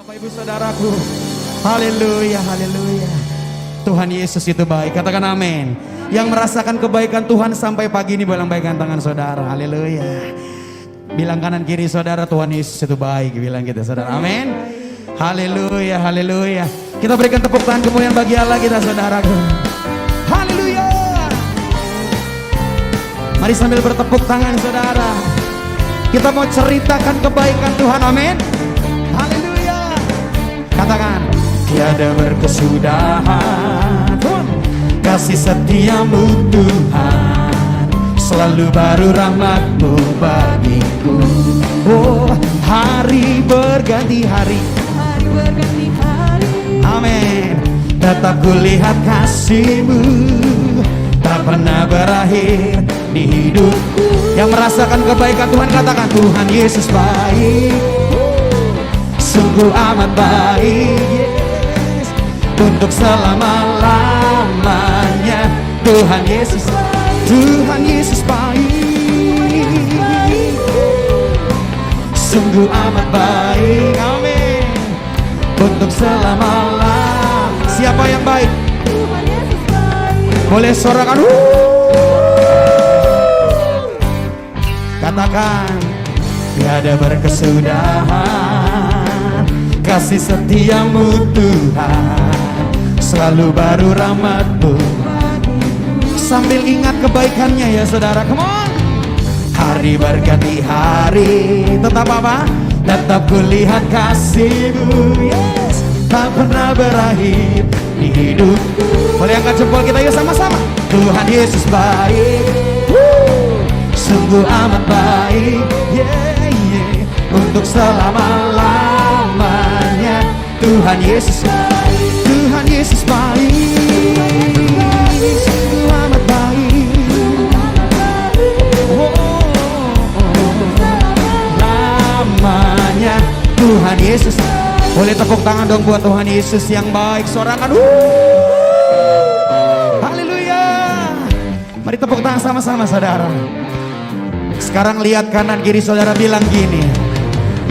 Bapak Ibu Saudaraku, haleluya, haleluya. Tuhan Yesus itu baik, katakan amin. Yang merasakan kebaikan Tuhan sampai pagi ini boleh lambaikan tangan saudara, haleluya. Bilang kanan kiri saudara, Tuhan Yesus itu baik, bilang gitu saudara, amin. Haleluya, haleluya. Kita berikan tepuk tangan kemuliaan bagi Allah kita saudaraku. Haleluya. Mari sambil bertepuk tangan saudara, kita mau ceritakan kebaikan Tuhan, amin. Haleluya. Katakan, tiada berkesudahan kasih setiamu Tuhan, selalu baru rahmat-Mu bagiku. Oh, hari berganti hari, hari berganti hari, amin. Tetap kulihat kasih-Mu, tak pernah berakhir di hidupku. Yang merasakan kebaikan Tuhan katakan, Tuhan Yesus baik, sungguh amat baik, yes, untuk selama-lamanya. Tuhan Yesus baik, Tuhan Yesus baik, sungguh amat baik, amin, untuk selama-lamanya. Siapa yang baik? Tuhan Yesus baik. Boleh sorakan, katakan, tiada berkesudahan kasih setiamu Tuhan, selalu baru rahmat-Mu. Sambil ingat kebaikannya ya saudara, come on. Hari berganti hari, tetap apa? Tetap kulihat kasih-Mu, yes, tak pernah berakhir di hidupku. Boleh angkat jempol kita yuk sama-sama. Tuhan Yesus baik, sungguh amat baik, yeah, yeah, untuk selama-lamanya. Tuhan Yesus baik, Tuhan Yesus baik, sungguh amat baik, oh, namanya Tuhan Yesus. Boleh tepuk tangan dong buat Tuhan Yesus yang baik, sorakan, haleluya. Mari tepuk tangan sama-sama saudara. Sekarang lihat kanan kiri saudara, bilang gini,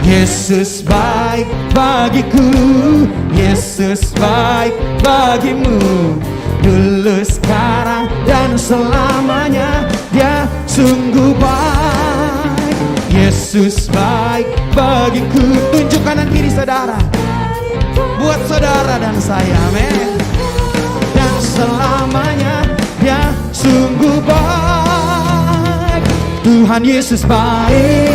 Yesus baik bagiku, Yesus baik bagimu, dulu sekarang dan selamanya Dia sungguh baik. Yesus baik bagiku. Tunjuk kanan kiri saudara, buat saudara dan saya, amin. Dan selamanya Dia sungguh baik. Tuhan Yesus baik,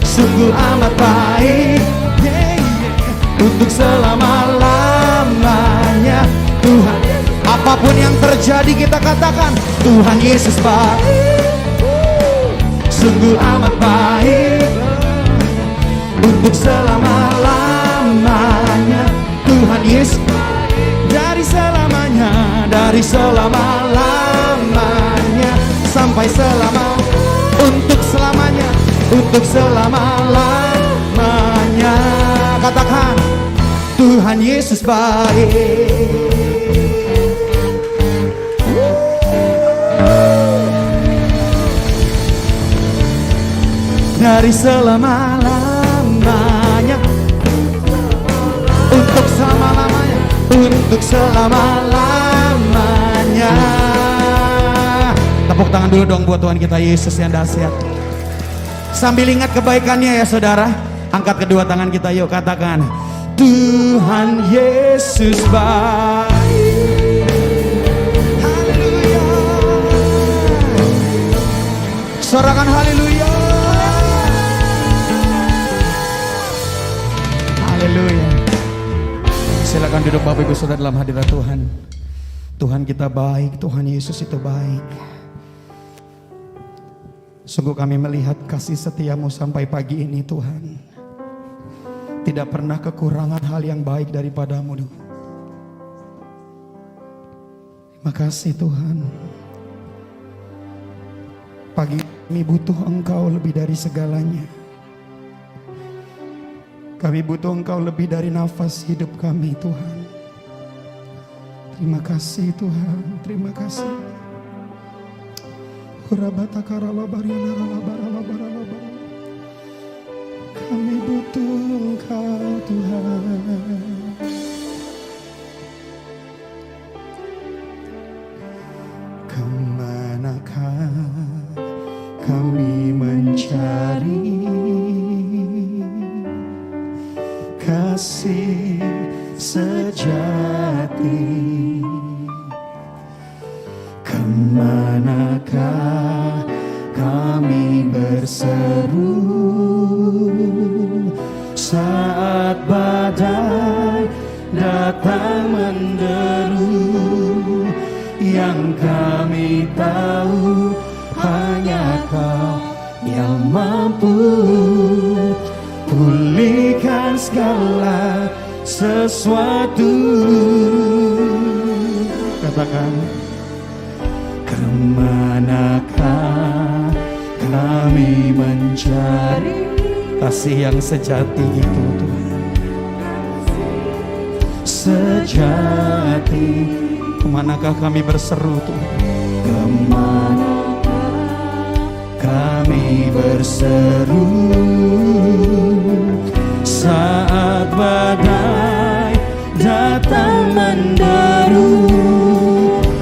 sungguh amat baik, yeah, yeah, untuk selama-lamanya. Tuhan, apapun yang terjadi kita katakan, Tuhan Yesus baik, sungguh amat baik, untuk selama-lamanya. Tuhan Yesus dari selamanya, dari selama-lamanya sampai selama, untuk selamanya, untuk selama-lamanya. Katakan, Tuhan Yesus baik, dari selama-lamanya, untuk selama-lamanya, untuk selama-lamanya. Tepuk tangan dulu dong buat Tuhan kita Yesus yang dahsyat. Sambil ingat kebaikannya ya saudara, angkat kedua tangan kita yuk, katakan, Tuhan Yesus baik, haleluya. Sorakan haleluya, haleluya. Silakan duduk Bapak Ibu Saudara dalam hadirat Tuhan. Tuhan kita baik, Tuhan Yesus itu baik. Sungguh kami melihat kasih setia-Mu sampai pagi ini Tuhan. Tidak pernah kekurangan hal yang baik daripada-Mu. Terima kasih Tuhan. Pagi kami butuh Engkau lebih dari segalanya. Kami butuh Engkau lebih dari nafas hidup kami Tuhan. Terima kasih Tuhan, terima kasih. Kami butuh Engkau Tuhan. kami mencari kasih sejati. Kemanakah kami berseru saat badai datang menderu? Yang kami tahu hanya Kau yang mampu pulihkan segala sesuatu. Katakan, kemanakah kami mencari kasih yang sejati itu, Tuhan. Sejati. Kemanakah kami berseru, Tuhan? Kemanakah kami berseru saat badai datang menderu?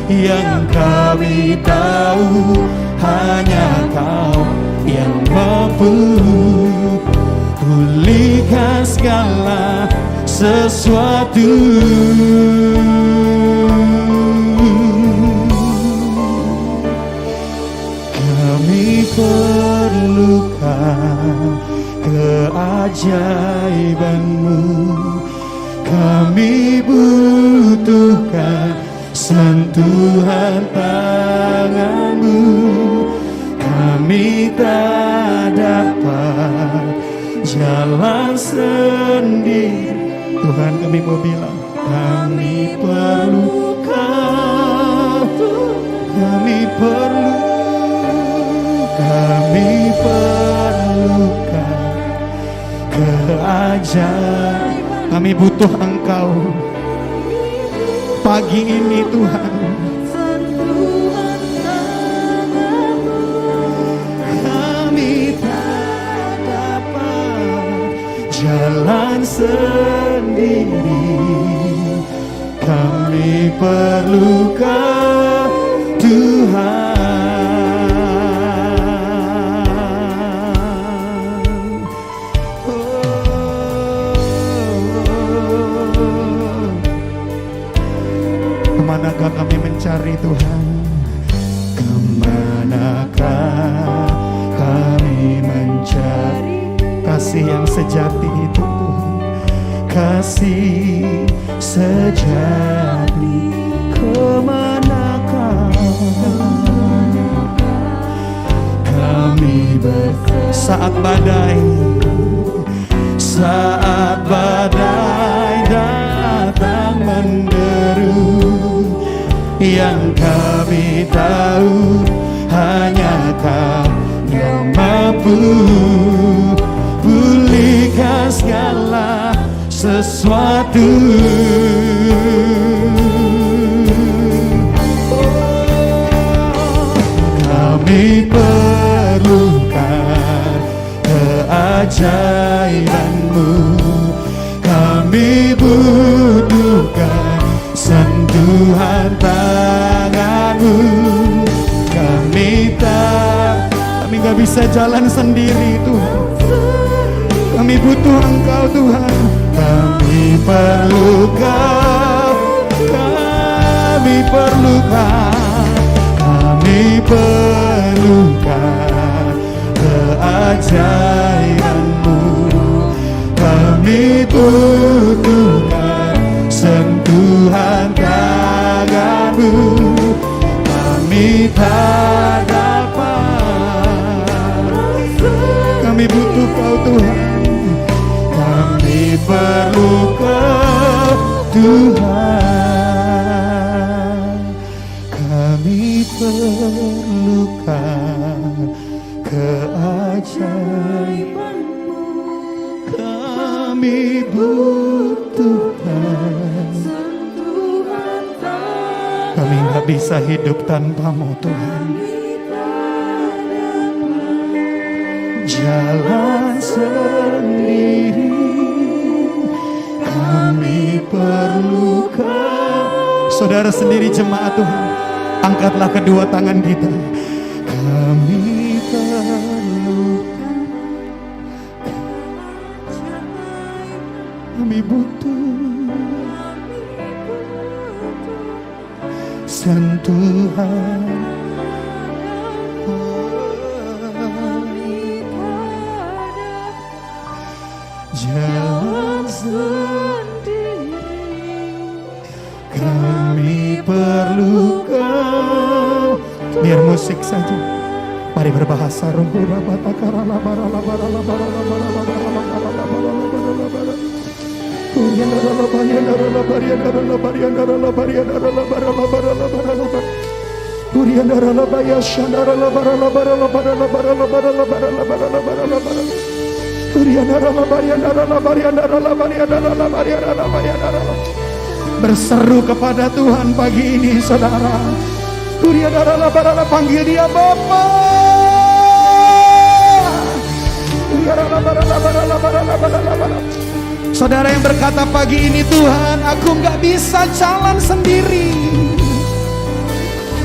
Yang kami tahu hanya Kau yang mampu pulihkan segala sesuatu. Kami perlukan keajaiban-Mu, kami butuhkan sentuhan tangan-Mu. Kami tak dapat jalan sendiri. Tuhan, kami mau bilang, kami perlu Kau. Kami perlukan keajaiban. Kami butuh Engkau pagi ini, Tuhan. Kami tak dapat jalan sendiri. Kami perlu Kau, Tuhan. Kemanakah kami mencari, Tuhan? Kemanakah kami mencari kasih yang sejati itu, Tuhan? Kasih sejati. Kemanakah kami saat badai datang menderu? Yang kami tahu hanya Kau yang mampu pulihkan segala sesuatu. Kami perlukan keajaiban-Mu, kami butuhkan sentuhan tangan-Mu. Kami gak bisa jalan sendiri, Tuhan. Kami butuh Engkau, Tuhan. Kami perlu Kau. Kami perlukan keajaiban-Mu. Kami butuhkan sentuhan tangan-Mu. Kami tak dapat. Kami butuh Kau, Tuhan. Kami perlu Kau, Tuhan. Kami perlukan keajaiban-Mu. Kami butuhkan. Kami gak bisa hidup tanpa-Mu, Tuhan. Jalan sendiri, kami perlu Kau. Saudara sendiri jemaat Tuhan, angkatlah kedua tangan kita. Kami perlu butuh sentuhan. Jangan sendiri, kami perlu Kau. Biar musik saja, mari berbahasa roh. Berseru kepada Tuhan pagi ini, saudara. Panggil Dia Bapa. Saudara yang berkata pagi ini, Tuhan, aku nggak bisa jalan sendiri.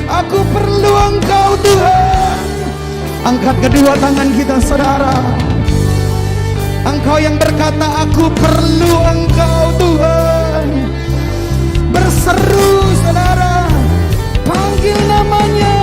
Aku perlu Engkau, Tuhan. Angkat kedua tangan kita, saudara. Engkau yang berkata, aku perlu Engkau, Tuhan. Berseru, saudara. Panggil namanya.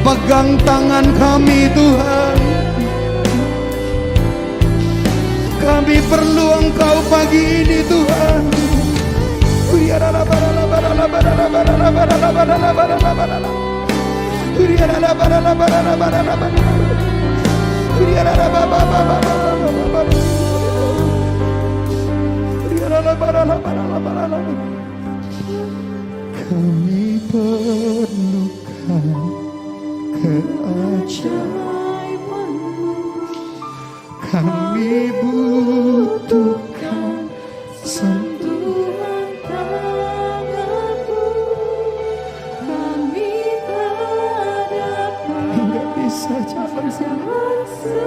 Pegang tangan kami, Tuhan. Kami perlu Engkau pagi ini, Tuhan. Kami perlukan keajaiban-Mu. Kami butuhkan sentuhan tangan-Mu. Kami tak dapat hingga bisa jalan sendiri.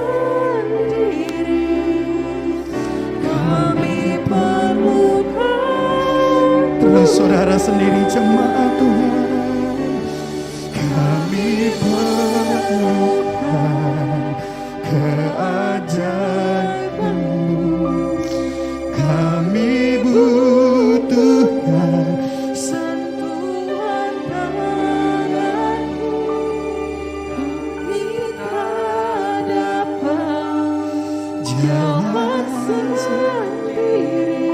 Kami perlukan. Terus saudara sendiri, jemaat Tuhan. Kami perlukan keajaiban-Mu. Kami butuhkan sentuhan tangan-Mu. Kami tak dapat jalan sendiri.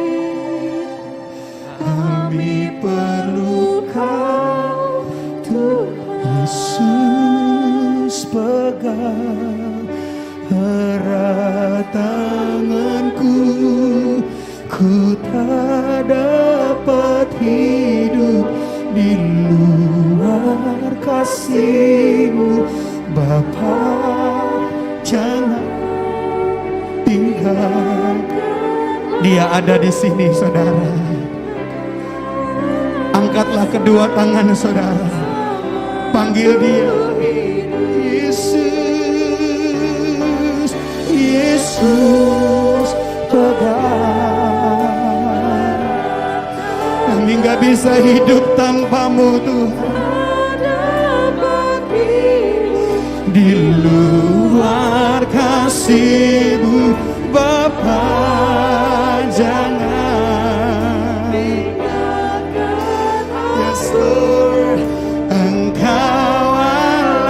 Kami perlu Kau, Tuhan. Yesus, pegang erat tanganku. Ku tak dapat hidup di luar kasih-Mu. Bapa, jangan tinggalkan. Dia ada di sini, saudara. Angkatlah kedua tangan saudara. Panggil Dia. Yesus, Yesus, pegang. Kami gak bisa hidup tanpa-Mu, Tuhan. Di luar kasih-Mu, Bapa, jangan. Yes, Lord. Engkau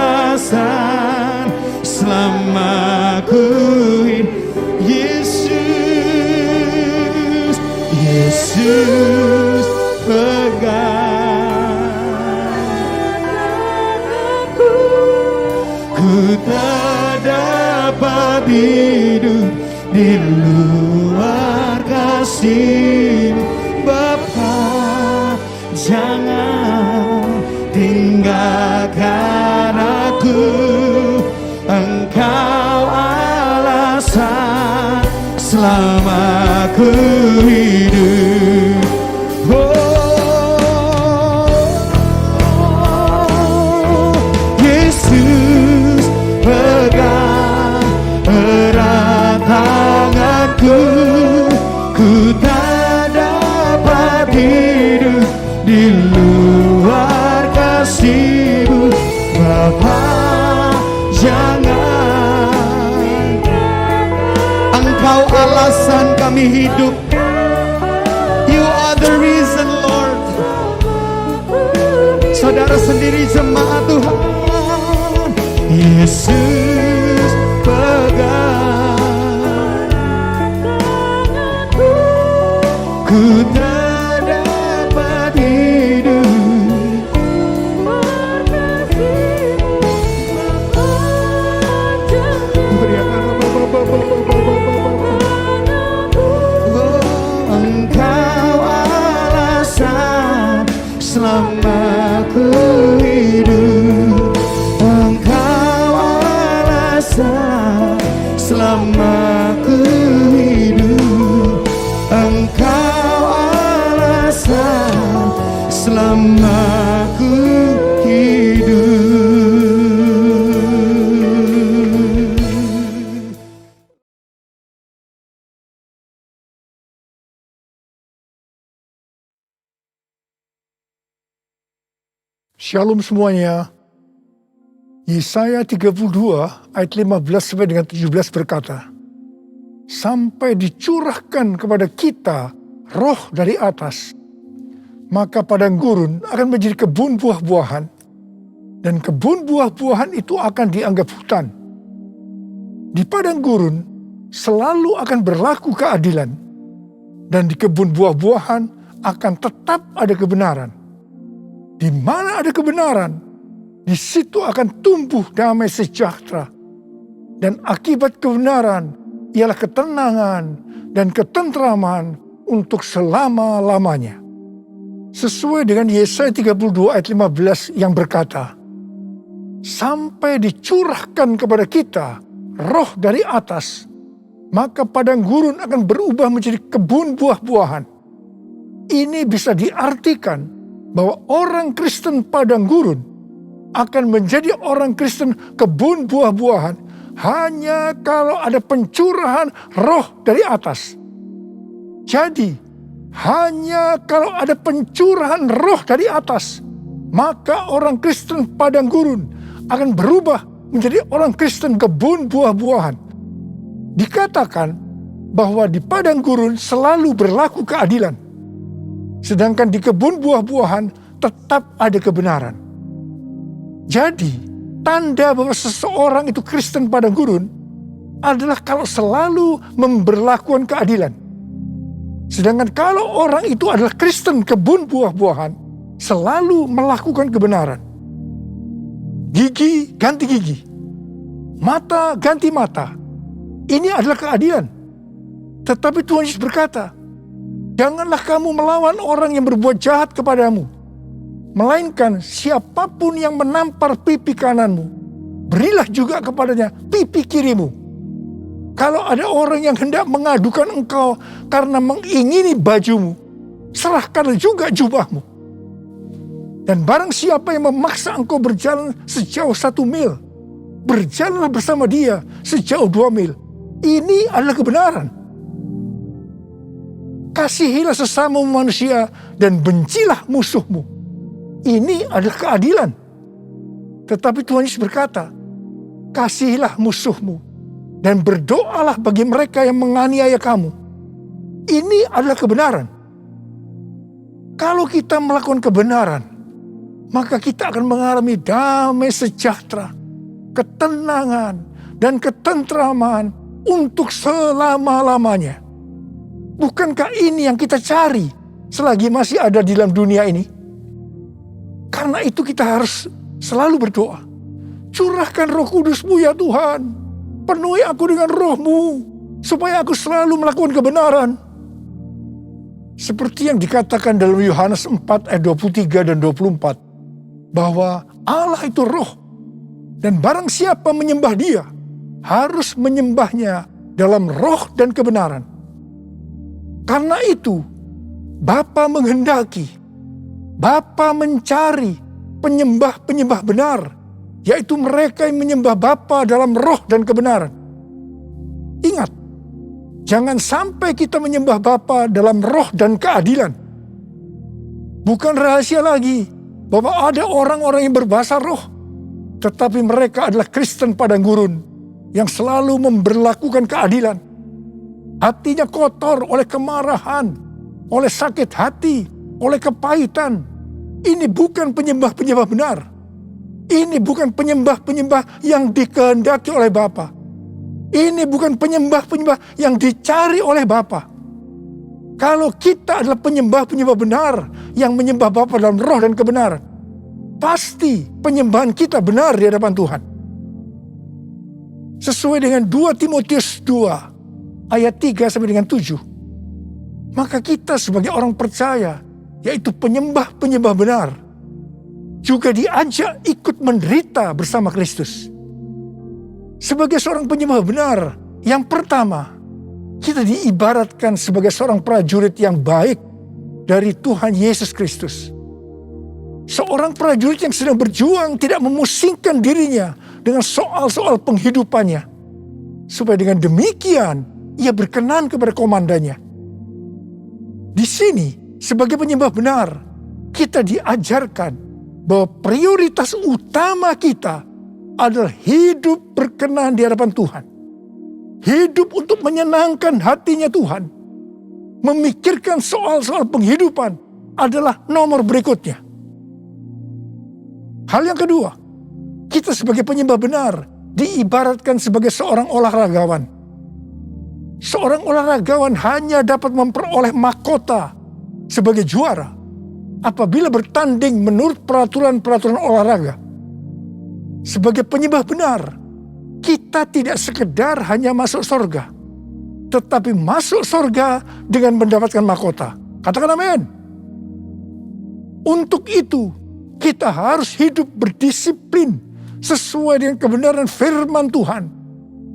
alasan selamaku hidup. Yesus, Yesus, pegang. Ku tak dapat hidup di luar kasih-Mu, Bapa, jangan tinggalkan aku. Engkau alasan selama ku hidup. Yesus, pegang erat tanganku, ku tak dapat hidup di luar kasih-Mu. Bapa, jangan. Engkau alasan kami hidup. You are the reason, Lord. Saudara sendiri jemaat Tuhan. Yesus, pegang, ku tak dapat hidup. Engkau alasan selama ku hidup. Engkau alasan selama ku hidup. Engkau alasan selama ku hidup. Shalom semuanya. Yesaya 32 ayat 15 sampai dengan 17 berkata, sampai dicurahkan kepada kita roh dari atas, maka padang gurun akan menjadi kebun buah-buahan, dan kebun buah-buahan itu akan dianggap hutan. Di padang gurun selalu akan berlaku keadilan, dan di kebun buah-buahan akan tetap ada kebenaran. Di mana ada kebenaran, di situ akan tumbuh damai sejahtera. Dan akibat kebenaran ialah ketenangan dan ketentraman untuk selama-lamanya. Sesuai dengan Yesaya 32 ayat 15 yang berkata, sampai dicurahkan kepada kita roh dari atas, maka padang gurun akan berubah menjadi kebun buah-buahan. Ini bisa diartikan bahwa orang Kristen padang gurun akan menjadi orang Kristen kebun buah-buahan hanya kalau ada pencurahan roh dari atas. Jadi, hanya kalau ada pencurahan roh dari atas, maka orang Kristen padang gurun akan berubah menjadi orang Kristen kebun buah-buahan. Dikatakan bahwa di padang gurun selalu berlaku keadilan, sedangkan di kebun buah-buahan tetap ada kebenaran. Jadi, tanda bahwa seseorang itu Kristen padang gurun adalah kalau selalu memberlakukan keadilan. Sedangkan kalau orang itu adalah Kristen kebun buah-buahan, selalu melakukan kebenaran. Gigi ganti gigi, mata ganti mata. Ini adalah keadilan. Tetapi Tuhan Yesus berkata, janganlah kamu melawan orang yang berbuat jahat kepadamu, melainkan siapapun yang menampar pipi kananmu, berilah juga kepadanya pipi kirimu. Kalau ada orang yang hendak mengadukan engkau karena mengingini bajumu, serahkanlah juga jubahmu. Dan barang siapa yang memaksa engkau berjalan sejauh 1 mil, berjalanlah bersama dia sejauh 2 mil. Ini adalah kebenaran. Kasihilah sesama manusia dan bencilah musuhmu. Ini adalah keadilan. Tetapi Tuhan Yesus berkata, kasihilah musuhmu dan berdoalah bagi mereka yang menganiaya kamu. Ini adalah kebenaran. Kalau kita melakukan kebenaran, maka kita akan mengalami damai sejahtera, ketenangan, dan ketentraman untuk selama-lamanya. Bukankah ini yang kita cari selagi masih ada di dalam dunia ini? Karena itu kita harus selalu berdoa. Curahkan Roh Kudus-Mu ya Tuhan. Penuhi aku dengan Roh-Mu, supaya aku selalu melakukan kebenaran. Seperti yang dikatakan dalam Yohanes 4 ayat 23 dan 24. Bahwa Allah itu roh. Dan barang siapa menyembah dia, harus menyembahnya dalam roh dan kebenaran. Karena itu, Bapa menghendaki, Bapa mencari penyembah-penyembah benar, yaitu mereka yang menyembah Bapa dalam roh dan kebenaran. Ingat, jangan sampai kita menyembah Bapa dalam roh dan keadilan. Bukan rahasia lagi bahwa ada orang-orang yang berbahasa roh, tetapi mereka adalah Kristen padang gurun yang selalu memberlakukan keadilan. Hatinya kotor oleh kemarahan, oleh sakit hati, oleh kepahitan. Ini bukan penyembah-penyembah benar. Ini bukan penyembah-penyembah yang dikehendaki oleh Bapa. Ini bukan penyembah-penyembah yang dicari oleh Bapa. Kalau kita adalah penyembah-penyembah benar yang menyembah Bapa dalam roh dan kebenaran, pasti penyembahan kita benar di hadapan Tuhan. Sesuai dengan 2 Timotius 2 ayat 3 sampai dengan 7. Maka kita sebagai orang percaya, yaitu penyembah-penyembah benar, juga diajak ikut menderita bersama Kristus. Sebagai seorang penyembah benar, yang pertama, kita diibaratkan sebagai seorang prajurit yang baik dari Tuhan Yesus Kristus. Seorang prajurit yang sedang berjuang tidak memusingkan dirinya dengan soal-soal penghidupannya. Supaya dengan demikian, ia berkenan kepada komandannya. Di sini, sebagai penyembah benar, kita diajarkan bahwa prioritas utama kita adalah hidup berkenan di hadapan Tuhan. Hidup untuk menyenangkan hatinya Tuhan. Memikirkan soal-soal penghidupan adalah nomor berikutnya. Hal yang kedua, kita sebagai penyembah benar diibaratkan sebagai seorang olahragawan. Seorang olahragawan hanya dapat memperoleh mahkota sebagai juara apabila bertanding menurut peraturan-peraturan olahraga. Sebagai penyembah benar, kita tidak sekedar hanya masuk surga, tetapi masuk surga dengan mendapatkan mahkota. Katakan amin. Untuk itu, kita harus hidup berdisiplin sesuai dengan kebenaran firman Tuhan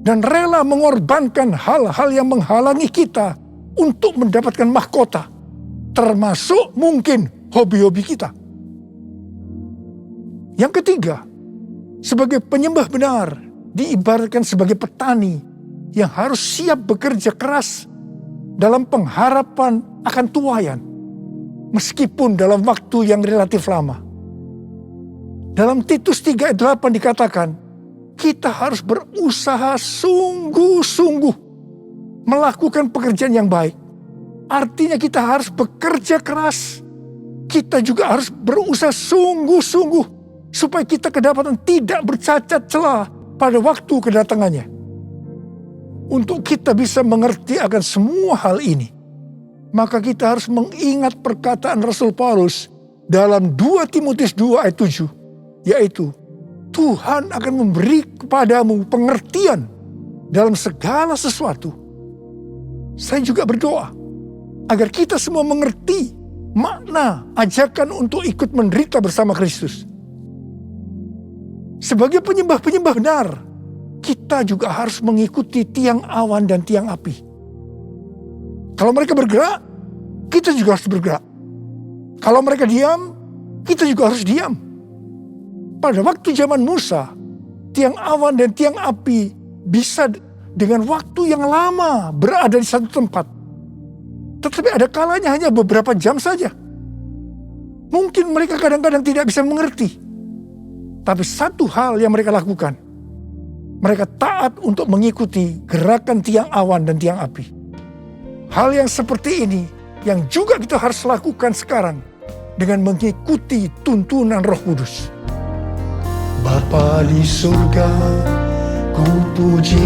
dan rela mengorbankan hal-hal yang menghalangi kita untuk mendapatkan mahkota, termasuk mungkin hobi-hobi kita. Yang ketiga, sebagai penyembah benar diibaratkan sebagai petani yang harus siap bekerja keras dalam pengharapan akan tuaian, meskipun dalam waktu yang relatif lama. Dalam Titus 3 ayat 8 dikatakan, kita harus berusaha sungguh-sungguh melakukan pekerjaan yang baik. Artinya kita harus bekerja keras. Kita juga harus berusaha sungguh-sungguh supaya kita kedapatan tidak bercacat celah pada waktu kedatangannya. Untuk kita bisa mengerti akan semua hal ini, maka kita harus mengingat perkataan Rasul Paulus dalam 2 Timotius 2 ayat 7, yaitu Tuhan akan memberi kepadamu pengertian dalam segala sesuatu. Saya juga berdoa agar kita semua mengerti makna ajakan untuk ikut menderita bersama Kristus. Sebagai penyembah-penyembah benar, kita juga harus mengikuti tiang awan dan tiang api. Kalau mereka bergerak, kita juga harus bergerak. Kalau mereka diam, kita juga harus diam. Pada waktu zaman Musa, tiang awan dan tiang api bisa dengan waktu yang lama berada di satu tempat. Tetapi ada kalanya hanya beberapa jam saja. Mungkin mereka kadang-kadang tidak bisa mengerti. Tapi satu hal yang mereka lakukan, mereka taat untuk mengikuti gerakan tiang awan dan tiang api. Hal yang seperti ini yang juga kita harus lakukan sekarang dengan mengikuti tuntunan Roh Kudus. Bapa di surga, ku puji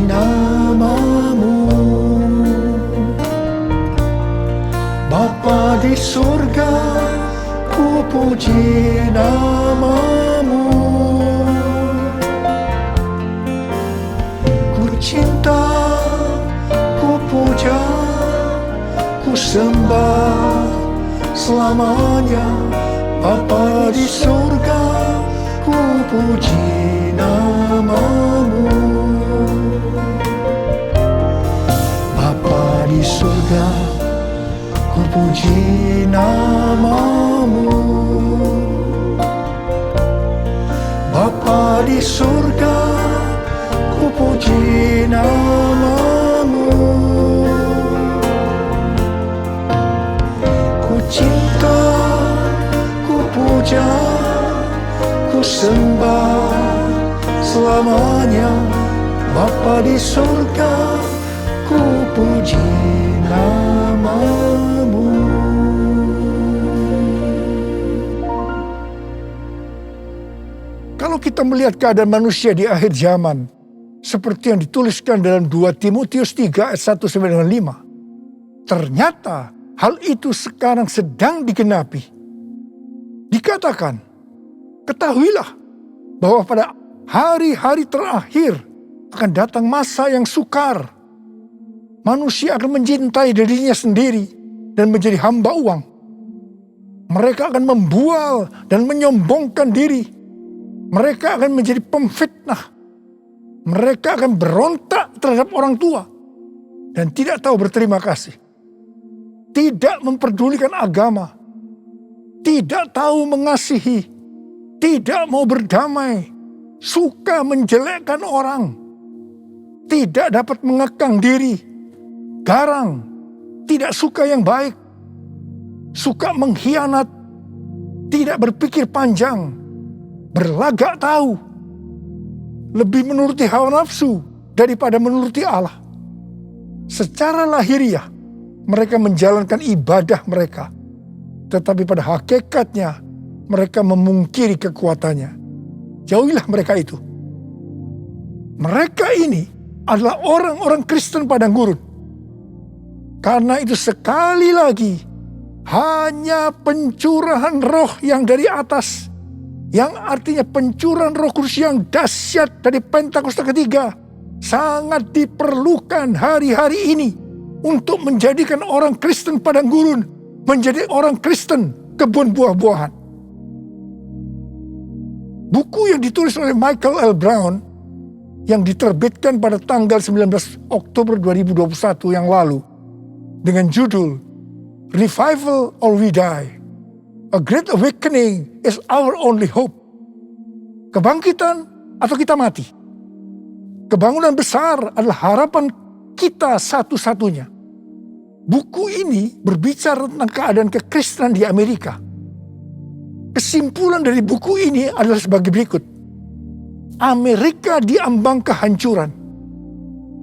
nama-Mu. Bapa di surga, ku puji nama-Mu. Ku cinta, ku puja, ku sembah selamanya. Bapa di surga, ku puji nama-Mu. puji namamu. Bapa di surga, ku puji namamu. Ku cinta, ku puja, ku sembah selamanya. Bapa di surga, ku puji namamu. Kalau kita melihat keadaan manusia di akhir zaman, seperti yang dituliskan dalam 2 Timotius 3 ayat 1 sampai dengan 5, ternyata hal itu sekarang sedang digenapi. Dikatakan, ketahuilah bahwa pada hari-hari terakhir akan datang masa yang sukar. Manusia akan mencintai dirinya sendiri dan menjadi hamba uang. Mereka akan membual dan menyombongkan diri. Mereka akan menjadi pemfitnah. Mereka akan berontak terhadap orang tua dan tidak tahu berterima kasih. Tidak memperdulikan agama. Tidak tahu mengasihi. Tidak mau berdamai. Suka menjelekkan orang. Tidak dapat mengekang diri. Garang. Tidak suka yang baik. Suka mengkhianat. Tidak berpikir panjang. Berlagak tahu. Lebih menuruti hawa nafsu daripada menuruti Allah. Secara lahiriah, mereka menjalankan ibadah mereka. Tetapi pada hakikatnya, mereka memungkiri kekuatannya. Jauhilah mereka itu. Mereka ini adalah orang-orang Kristen padang gurun. Karena itu sekali lagi, hanya pencurahan roh yang dari atas, yang artinya pencurahan Roh Kudus yang dahsyat dari Pentakosta ketiga, sangat diperlukan hari-hari ini untuk menjadikan orang Kristen padang gurun menjadi orang Kristen kebun buah-buahan. Buku yang ditulis oleh Michael L. Brown yang diterbitkan pada tanggal 19 Oktober 2021 yang lalu dengan judul Revival or We Die. A Great Awakening is our only hope. Kebangkitan atau kita mati. Kebangunan besar adalah harapan kita satu-satunya. Buku ini berbicara tentang keadaan kekristenan di Amerika. Kesimpulan dari buku ini adalah sebagai berikut. Amerika diambang kehancuran.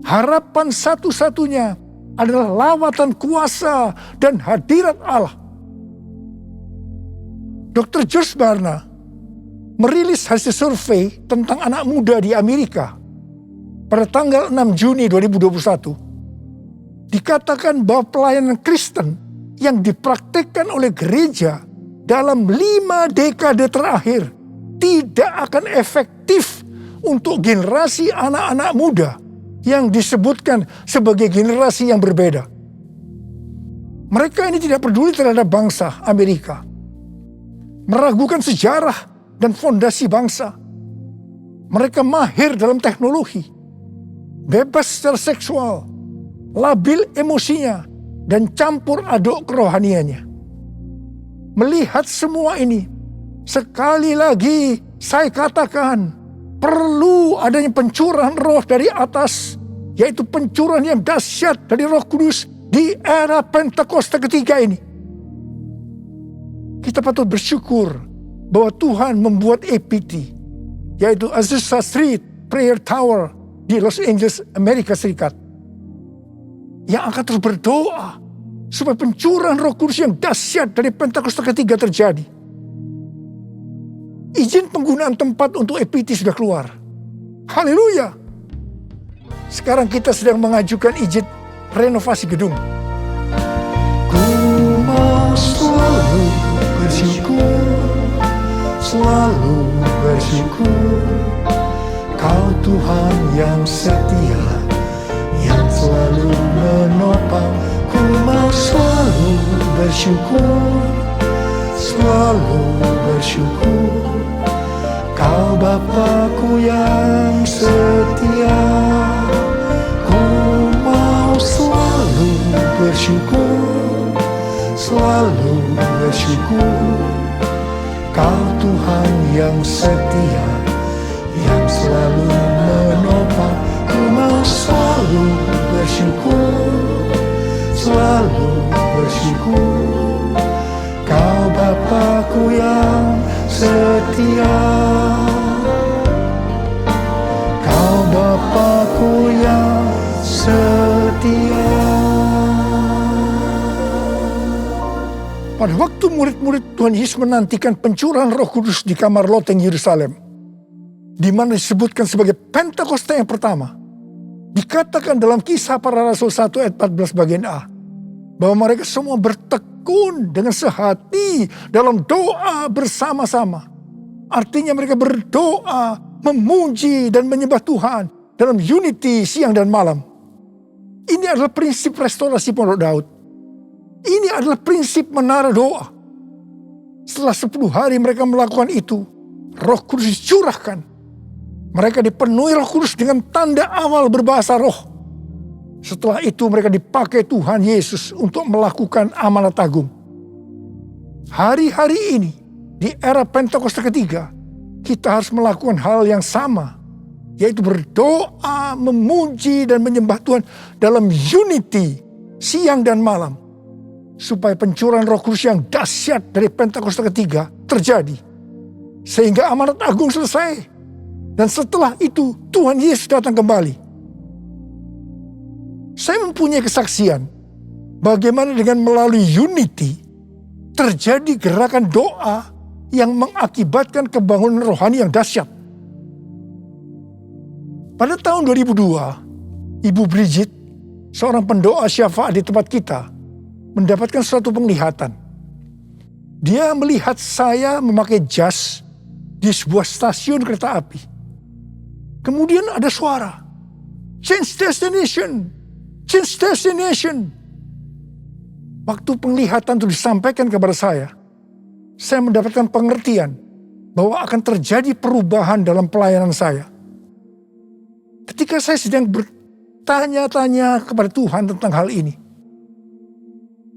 Harapan satu-satunya adalah lawatan kuasa dan hadirat Allah. Dr. George Barna merilis hasil survei tentang anak muda di Amerika pada tanggal 6 Juni 2021. Dikatakan bahwa pelayanan Kristen yang dipraktikkan oleh gereja dalam 5 dekade terakhir tidak akan efektif untuk generasi anak-anak muda yang disebutkan sebagai generasi yang berbeda. Mereka ini tidak peduli terhadap bangsa Amerika. Meragukan sejarah dan fondasi bangsa. Mereka mahir dalam teknologi, bebas secara seksual, labil emosinya, dan campur aduk kerohaniannya. Melihat semua ini, sekali lagi saya katakan, perlu adanya pencurahan roh dari atas, yaitu pencurahan yang dahsyat dari Roh Kudus di era Pentakosta ketiga ini. Kita patut bersyukur bahwa Tuhan membuat APT, yaitu Azusa Street Prayer Tower di Los Angeles, Amerika Serikat, yang akan terus berdoa supaya pencurahan Roh Kudus yang dahsyat dari Pentakosta ketiga terjadi. Izin penggunaan tempat untuk APT sudah keluar. Haleluya. Sekarang kita sedang mengajukan izin renovasi gedung. Ku mau selalu bersyukur, selalu bersyukur. Kau Tuhan yang setia, yang selalu menopang. Ku mau selalu bersyukur, selalu bersyukur. Kau Bapa-Ku yang setia. Ku mau selalu bersyukur, Tuhan yang setia, yang selalu menopang. Ku mau selalu bersyukur, selalu bersyukur. Kau Bapa-Ku yang setia, Kau Bapa-Ku yang setia. Pada waktu murid-murid Tuhan Yesus menantikan pencurahan Roh Kudus di kamar loteng Yerusalem, di mana disebutkan sebagai Pentakosta yang pertama, dikatakan dalam Kisah Para Rasul 1 ayat 14 bagian A, bahwa mereka semua bertekun dengan sehati dalam doa bersama-sama. Artinya mereka berdoa, memuji dan menyembah Tuhan dalam unity siang dan malam. Ini adalah prinsip restorasi Pondok Daud. Ini adalah prinsip menara doa. Setelah 10 hari mereka melakukan itu, Roh Kudus dicurahkan. Mereka dipenuhi Roh Kudus dengan tanda awal berbahasa roh. Setelah itu mereka dipakai Tuhan Yesus untuk melakukan amanat agung. Hari-hari ini, di era Pentakosta ketiga, kita harus melakukan hal yang sama, yaitu berdoa, memuji dan menyembah Tuhan dalam unity siang dan malam, supaya pencurahan Roh Kudus yang dahsyat dari Pentakosta ketiga terjadi, sehingga amanat agung selesai. Dan setelah itu Tuhan Yesus datang kembali. Saya mempunyai kesaksian bagaimana dengan melalui unity terjadi gerakan doa yang mengakibatkan kebangunan rohani yang dahsyat. Pada tahun 2002, Ibu Bridget, seorang pendoa syafaat di tempat kita, mendapatkan suatu penglihatan. Dia melihat saya memakai jas di sebuah stasiun kereta api. Kemudian ada suara, "Change destination, change destination." Waktu penglihatan itu disampaikan kepada saya mendapatkan pengertian bahwa akan terjadi perubahan dalam pelayanan saya. Ketika saya sedang bertanya-tanya kepada Tuhan tentang hal ini,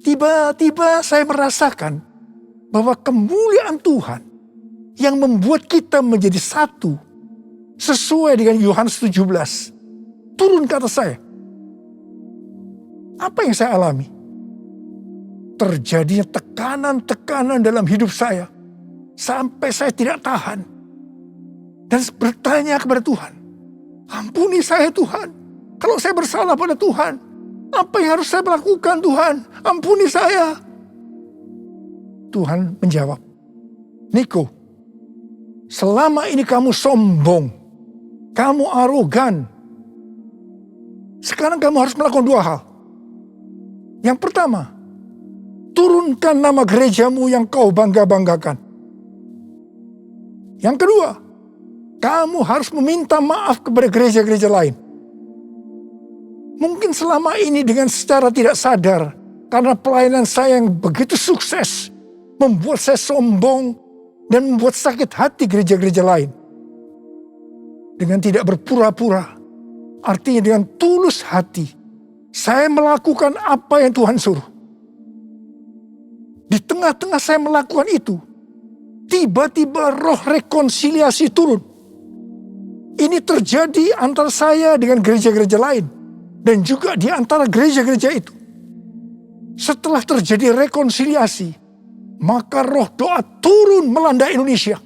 tiba-tiba saya merasakan bahwa kemuliaan Tuhan yang membuat kita menjadi satu sesuai dengan Yohanes 17 turun ke atas saya. Apa yang saya alami? Terjadinya tekanan-tekanan dalam hidup saya sampai saya tidak tahan dan bertanya kepada Tuhan, "Ampuni saya Tuhan, kalau saya bersalah pada Tuhan. Apa yang harus saya lakukan Tuhan? Ampuni saya." Tuhan menjawab, "Niko, selama ini kamu sombong, kamu arogan. Sekarang kamu harus melakukan 2 hal. Yang pertama, turunkan nama gerejamu yang kau bangga-banggakan. Yang kedua, kamu harus meminta maaf kepada gereja-gereja lain. Mungkin selama ini dengan secara tidak sadar, karena pelayanan saya yang begitu sukses, membuat saya sombong dan membuat sakit hati gereja-gereja lain. Dengan tidak berpura-pura, artinya dengan tulus hati, saya melakukan apa yang Tuhan suruh. Di tengah-tengah saya melakukan itu, tiba-tiba roh rekonsiliasi turun. Ini terjadi antara saya dengan gereja-gereja lain, dan juga di antara gereja-gereja itu. Setelah terjadi rekonsiliasi, maka roh doa turun melanda Indonesia.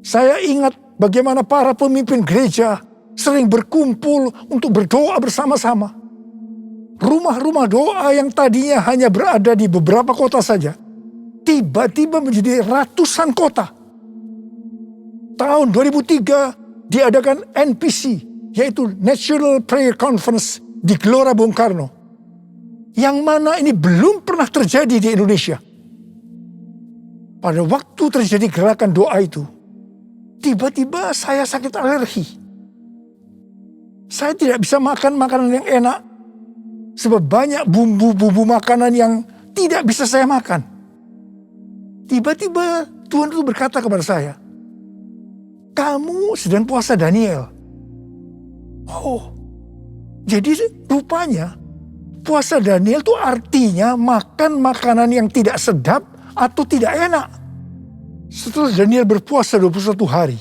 Saya ingat bagaimana para pemimpin gereja sering berkumpul untuk berdoa bersama-sama. Rumah-rumah doa yang tadinya hanya berada di beberapa kota saja, tiba-tiba menjadi ratusan kota. Tahun 2003 diadakan NPC, yaitu National Prayer Conference di Gelora Bung Karno, yang mana ini belum pernah terjadi di Indonesia. Pada waktu terjadi gerakan doa itu, tiba-tiba saya sakit alergi. Saya tidak bisa makan makanan yang enak, sebab banyak bumbu-bumbu makanan yang tidak bisa saya makan. Tiba-tiba Tuhan itu berkata kepada saya, "Kamu sedang puasa Daniel." Oh, jadi rupanya puasa Daniel itu artinya makan makanan yang tidak sedap atau tidak enak. Setelah Daniel berpuasa 21 hari,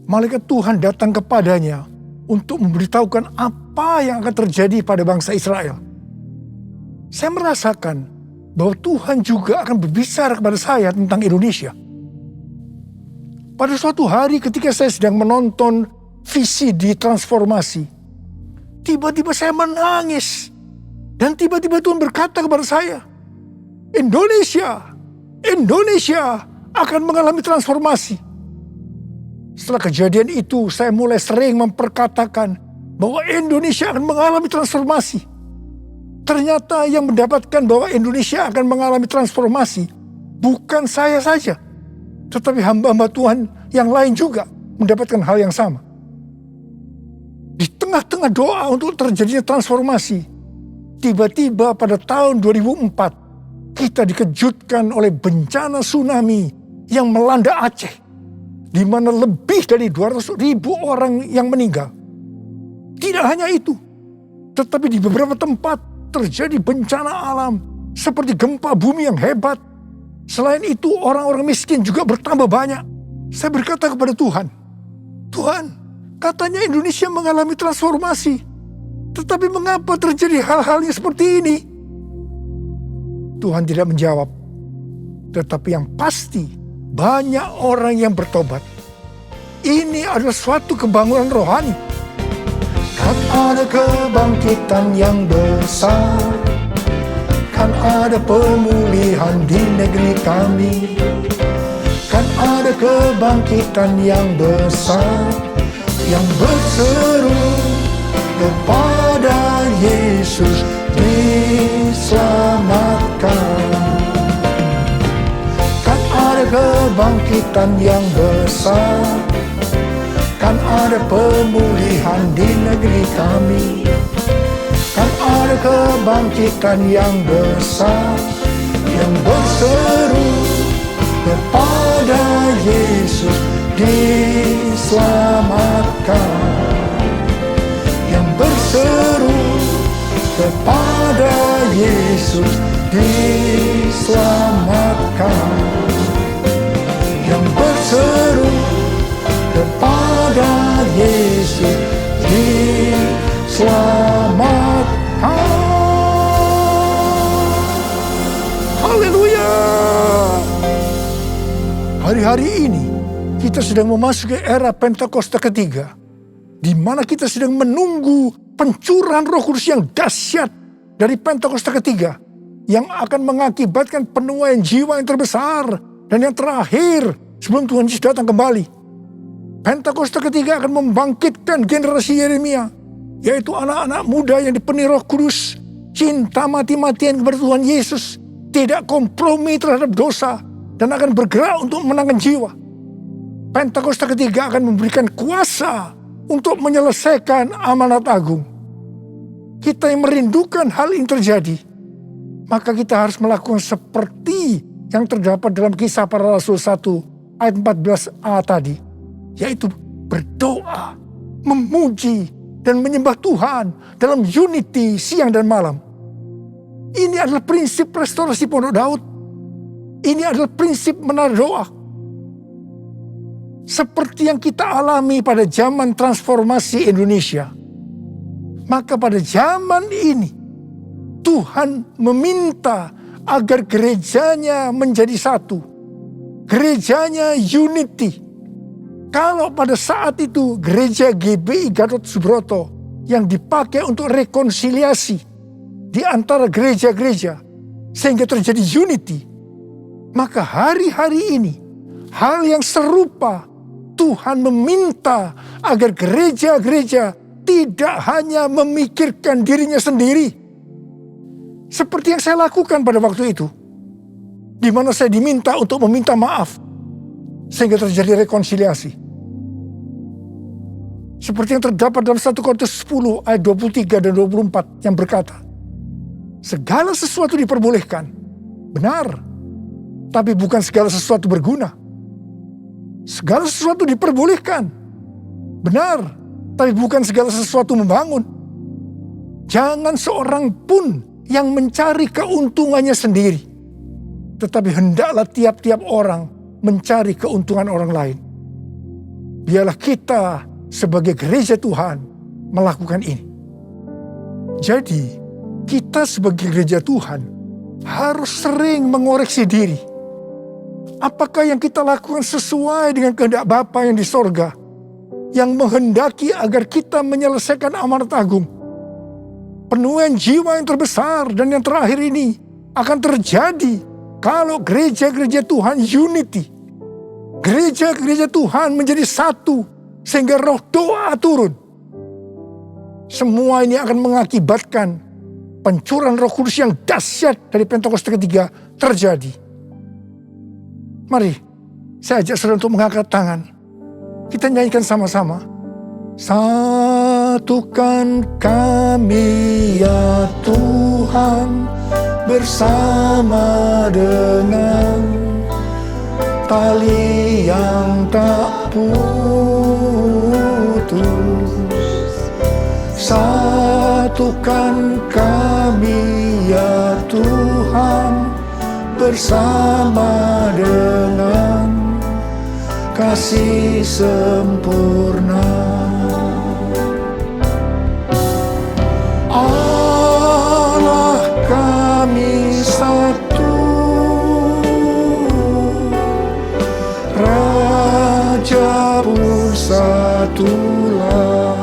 malaikat Tuhan datang kepadanya untuk memberitahukan apa yang akan terjadi pada bangsa Israel. Saya merasakan bahwa Tuhan juga akan berbicara kepada saya tentang Indonesia. Pada suatu hari ketika saya sedang menonton visi di transformasi, tiba-tiba saya menangis. Dan tiba-tiba Tuhan berkata kepada saya, Indonesia akan mengalami transformasi. Setelah kejadian itu, saya mulai sering memperkatakan bahwa Indonesia akan mengalami transformasi. Ternyata yang mendapatkan bahwa Indonesia akan mengalami transformasi bukan saya saja, tetapi hamba-hamba Tuhan yang lain juga mendapatkan hal yang sama. Di tengah-tengah doa untuk terjadinya transformasi, tiba-tiba pada tahun 2004, kita dikejutkan oleh bencana tsunami yang melanda Aceh, di mana lebih dari 200.000 orang yang meninggal. Tidak hanya itu, tetapi di beberapa tempat terjadi bencana alam seperti gempa bumi yang hebat. Selain itu, orang-orang miskin juga bertambah banyak. Saya berkata kepada Tuhan, katanya Indonesia mengalami transformasi, tetapi mengapa terjadi hal-hal yang seperti ini? Tuhan tidak menjawab, tetapi yang pasti banyak orang yang bertobat. Ini adalah suatu kebangunan rohani. Kan ada kebangkitan yang besar, kan ada pemulihan di negeri kami. Kan ada kebangkitan yang besar, yang berseru kepada Yesus diselamatkan. Kan ada kebangkitan yang besar, kan ada pemulihan di negeri kami. Kan ada kebangkitan yang besar, yang berseru kepada Yesus diselamatkan. Yang berseru kepada Yesus diselamatkan. Yang berseru kepada Yesus diselamatkan. Haleluya! Hari-hari ini kita sedang memasuki era Pentakosta ketiga, di mana kita sedang menunggu pencurahan Roh Kudus yang dahsyat dari Pentakosta ketiga, yang akan mengakibatkan penuaian jiwa yang terbesar dan yang terakhir sebelum Tuhan Yesus datang kembali. Pentakosta ketiga akan membangkitkan generasi Yeremia, yaitu anak-anak muda yang dipenuhi Roh Kudus, cinta mati-matian kepada Tuhan Yesus, tidak kompromi terhadap dosa, dan akan bergerak untuk menangkan jiwa. Pentakosta ketiga akan memberikan kuasa untuk menyelesaikan amanat agung. Kita yang merindukan hal ini terjadi, maka kita harus melakukan seperti yang terdapat dalam Kisah Para Rasul 1 ayat 14a tadi, yaitu berdoa, memuji, dan menyembah Tuhan dalam unity siang dan malam. Ini adalah prinsip restorasi Pondok Daud. Ini adalah prinsip menara doa. Seperti yang kita alami pada zaman transformasi Indonesia, maka pada zaman ini Tuhan meminta agar gerejanya menjadi satu. Gerejanya unity. Kalau pada saat itu gereja GBI Gatot Subroto yang dipakai untuk rekonsiliasi di antara gereja-gereja sehingga terjadi unity, maka hari-hari ini hal yang serupa Tuhan meminta agar gereja-gereja tidak hanya memikirkan dirinya sendiri. Seperti yang saya lakukan pada waktu itu, di mana saya diminta untuk meminta maaf sehingga terjadi rekonsiliasi. Seperti yang terdapat dalam 1 Korintus 10 ayat 23 dan 24 yang berkata, segala sesuatu diperbolehkan, benar, tapi bukan segala sesuatu berguna. Segala sesuatu diperbolehkan, benar, tapi bukan segala sesuatu membangun. Jangan seorang pun yang mencari keuntungannya sendiri, tetapi hendaklah tiap-tiap orang mencari keuntungan orang lain. Biarlah kita sebagai gereja Tuhan melakukan ini. Jadi, kita sebagai gereja Tuhan harus sering mengoreksi diri. Apakah yang kita lakukan sesuai dengan kehendak Bapa yang di sorga, yang menghendaki agar kita menyelesaikan amanat agung? Penuaian jiwa yang terbesar dan yang terakhir ini akan terjadi kalau gereja-gereja Tuhan unity. Gereja-gereja Tuhan menjadi satu sehingga roh doa turun. Semua ini akan mengakibatkan pencurahan Roh Kudus yang dahsyat dari Pentakosta ketiga terjadi. Mari, saya ajak saudara untuk mengangkat tangan. Kita nyanyikan sama-sama. Satukan kami ya Tuhan bersama dengan tali yang tak putus. Satukan kami ya Tuhan bersama dengan kasih sempurna. Allah kami satu, Raja pun satulah.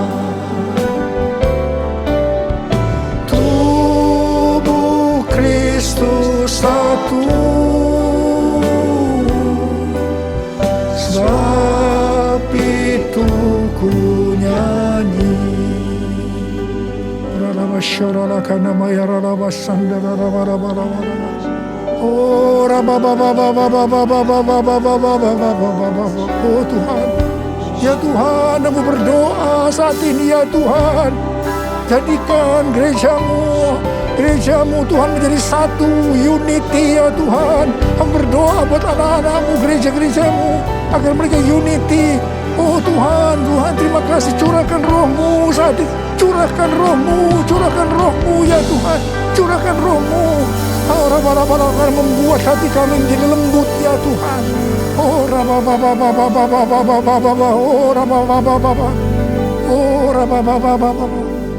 Tubuh Kristus satu, sebab itu ku nyanyi. Oh Tuhan, ya Tuhan, aku berdoa saat ini ya Tuhan, jadikan gerejamu Tuhan menjadi satu, unity ya Tuhan. Aku berdoa buat anak-anakmu, gereja-gerejamu agar mereka unity. Oh Tuhan, terima kasih, curahkan rohmu saat ini. Curahkan rohmu ya Tuhan, curahkan rohmu. Akan membuat hati kami menjadi lembut ya Tuhan.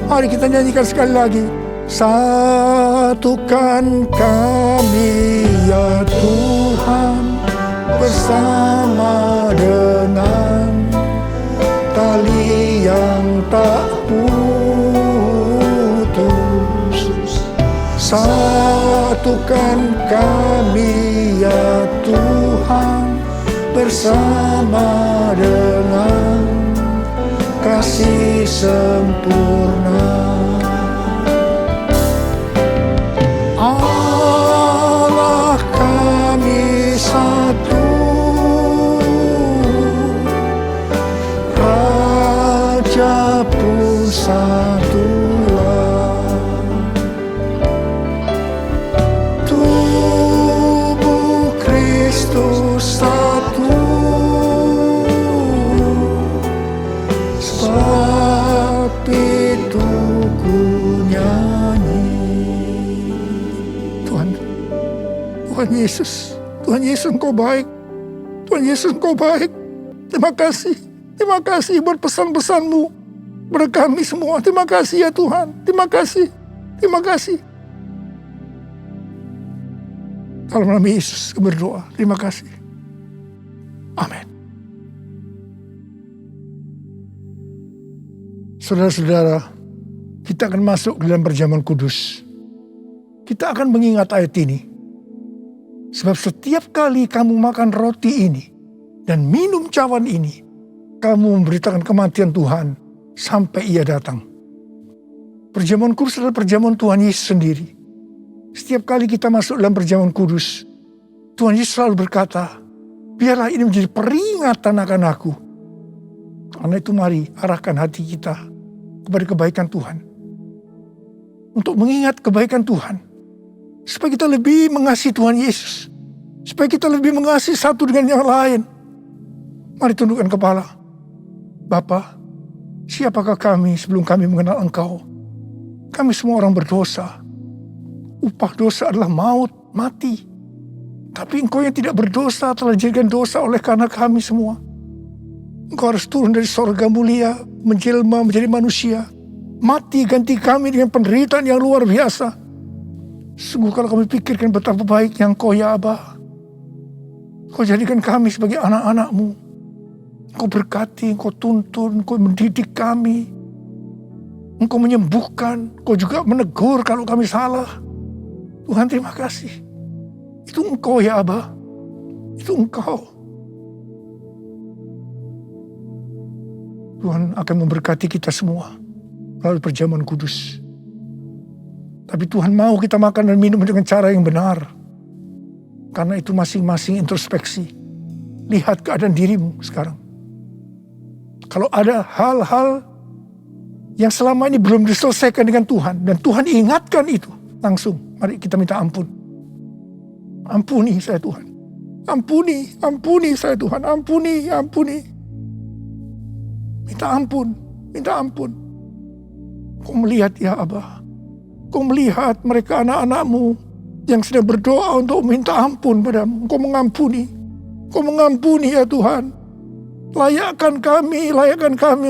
Mari kita nyanyikan sekali lagi. Satukan kami ya Tuhan bersama dengan tali yang tak putus. Satukan kami ya Tuhan bersama dengan kasih sempurna. Allah kami satu, Raja pun satulah. Tubuh Kristus satu, sebab itu ku nyanyi. Tuhan Yesus, Engkau baik. Tuhan Yesus, Engkau baik. Terima kasih buat pesan-pesan-Mu kepada kami semua. Terima kasih ya Tuhan, terima kasih. Dalam nama Yesus berdoa, terima kasih. Amin. Saudara-saudara, kita akan masuk ke dalam perjamuan kudus. Kita akan mengingat ayat ini. Sebab setiap kali kamu makan roti ini dan minum cawan ini, kamu memberitakan kematian Tuhan sampai Ia datang. Perjamuan kudus adalah perjamuan Tuhan Yesus sendiri. Setiap kali kita masuk dalam perjamuan kudus, Tuhan Yesus selalu berkata, biarlah ini menjadi peringatan akan aku. Karena itu mari arahkan hati kita kepada kebaikan Tuhan. Untuk mengingat kebaikan Tuhan. Supaya kita lebih mengasihi Tuhan Yesus. Supaya kita lebih mengasihi satu dengan yang lain. Mari tundukkan kepala. Bapa, siapakah kami sebelum kami mengenal Engkau? Kami semua orang berdosa. Upah dosa adalah maut, mati. Tapi Engkau yang tidak berdosa telah dijadikan dosa oleh karena kami semua. Engkau harus turun dari sorga mulia, menjelma menjadi manusia. Mati ganti kami dengan penderitaan yang luar biasa. Sungguh kalau kami pikirkan betapa baiknya Engkau ya Aba. Engkau jadikan kami sebagai anak-anak-Mu. Engkau berkati, Engkau tuntun, Engkau mendidik kami. Engkau menyembuhkan, Engkau juga menegur kalau kami salah. Tuhan terima kasih. Itu Engkau ya Aba. Itu Engkau. Tuhan akan memberkati kita semua melalui perjamuan kudus. Tapi Tuhan mau kita makan dan minum dengan cara yang benar. Karena itu masing-masing introspeksi. Lihat keadaan dirimu sekarang. Kalau ada hal-hal yang selama ini belum diselesaikan dengan Tuhan. Dan Tuhan ingatkan itu langsung. Mari kita minta ampun. Ampuni saya Tuhan. Ampuni saya Tuhan. Ampuni. Minta ampun. Kau melihat ya Aba. Kau melihat mereka anak-anak-Mu yang sedang berdoa untuk minta ampun padamu. Kau mengampuni ya Tuhan. Layakkan kami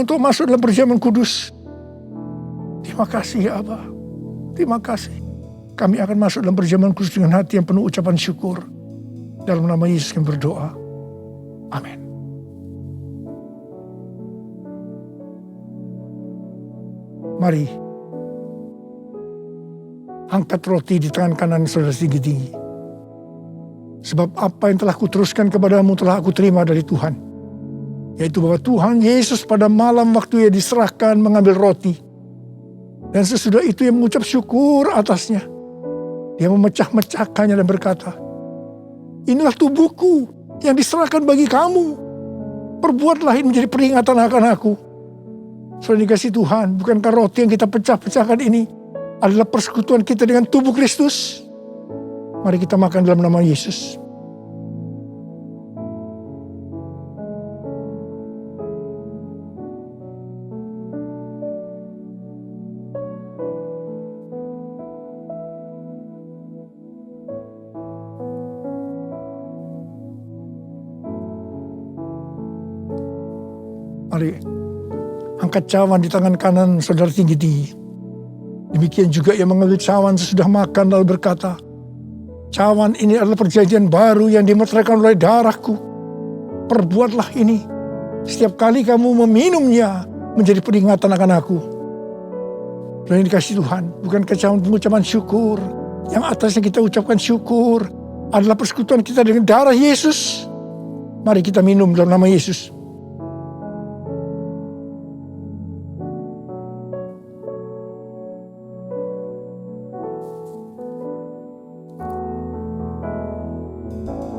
untuk masuk dalam perjamuan kudus. Terima kasih ya Aba. Terima kasih. Kami akan masuk dalam perjamuan kudus dengan hati yang penuh ucapan syukur. Dalam nama Yesus kami berdoa. Amin. Mari, angkat roti di tangan kanan saudara tinggi-tinggi. Sebab apa yang telah kuteruskan kepadamu telah aku terima dari Tuhan. Yaitu bahwa Tuhan Yesus pada malam waktu ia diserahkan mengambil roti. Dan sesudah itu ia mengucap syukur atasnya. Dia memecah-mecahkannya dan berkata, inilah tubuhku yang diserahkan bagi kamu. Perbuatlah ini menjadi peringatan akan aku. Saudara dikasih Tuhan, bukankah roti yang kita pecah-pecahkan ini adalah persekutuan kita dengan tubuh Kristus? Mari kita makan dalam nama Yesus. Mari angkat cawan di tangan kanan saudara tinggi-tinggi. Demikian juga ia mengambil cawan sesudah makan lalu berkata, cawan ini adalah perjanjian baru yang dimeteraikan oleh darahku. Perbuatlah ini setiap kali kamu meminumnya menjadi peringatan akan aku. Dan dikasih Tuhan, bukan cawan pengucapan syukur. Yang atasnya kita ucapkan syukur adalah persekutuan kita dengan darah Yesus. Mari kita minum dalam nama Yesus.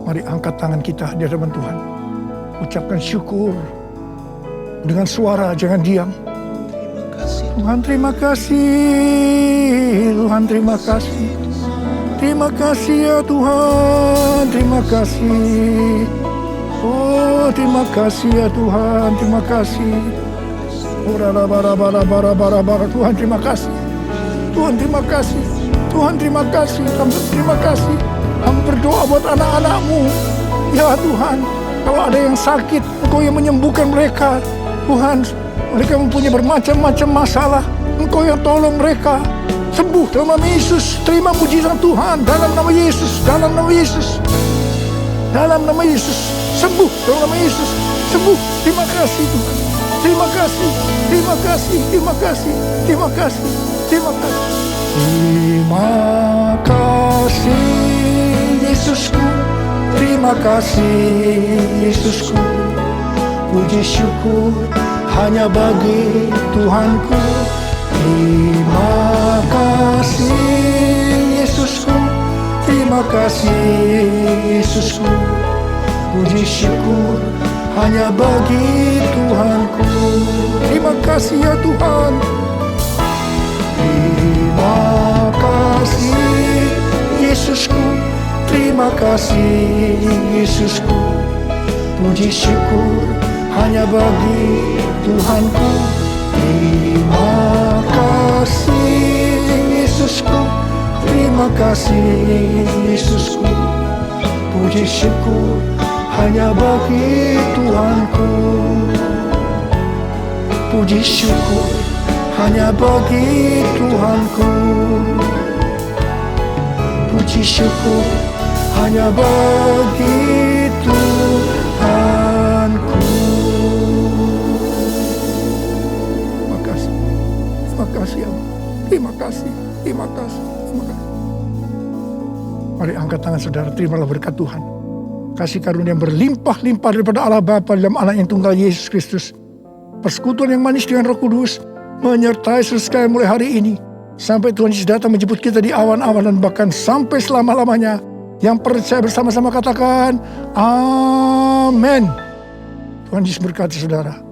Mari angkat tangan kita di hadapan Tuhan. Ucapkan syukur. Dengan suara, jangan diam. Tuhan terima kasih. Tuhan terima kasih. Terima kasih ya Tuhan. Terima kasih. Oh terima kasih ya Tuhan. Terima kasih. Tuhan terima kasih. Tuhan terima kasih. Tuhan terima kasih. Terima kasih. Kami berdoa buat anak-anak-Mu. Ya Tuhan, kalau ada yang sakit, Engkau yang menyembuhkan mereka. Tuhan, mereka mempunyai bermacam-macam masalah. Engkau yang tolong mereka. Sembuh dalam nama Yesus. Terima mujizat Tuhan dalam nama Yesus. Dalam nama Yesus. Dalam nama Yesus. Sembuh dalam nama Yesus. Sembuh. Terima kasih Tuhan. Terima kasih. Terima kasih. Terima kasih. Terima kasih. Terima kasih. Terima kasih Yesusku, terima kasih Yesusku. Puji syukur hanya bagi Tuhanku. Terima kasih Yesusku, terima kasih Yesusku. Puji syukur hanya bagi Tuhanku. Terima kasih ya Tuhan. Terima kasih Yesusku, terima kasih Yesusku. Puji syukur hanya bagi Tuhanku. Terima kasih Yesusku, terima kasih Yesusku. Puji syukur hanya bagi Tuhanku. Puji syukur hanya bagi Tuhanku. Puji syukur hanya bagi Tuhanku. Terima kasih. Terima kasih Allah. Terima kasih. Terima kasih. Terima kasih. Mari angkat tangan saudara, terimalah berkat Tuhan. Kasih karunia yang berlimpah-limpah daripada Allah Bapa dalam anak yang tunggal Yesus Kristus. Persekutuan yang manis dengan Roh Kudus menyertai saudara sekalian mulai hari ini. Sampai Tuhan Yesus datang menjemput kita di awan-awan dan bahkan sampai selama-lamanya. Yang percaya bersama-sama katakan, Amin. Tuhan Yesus berkati saudara.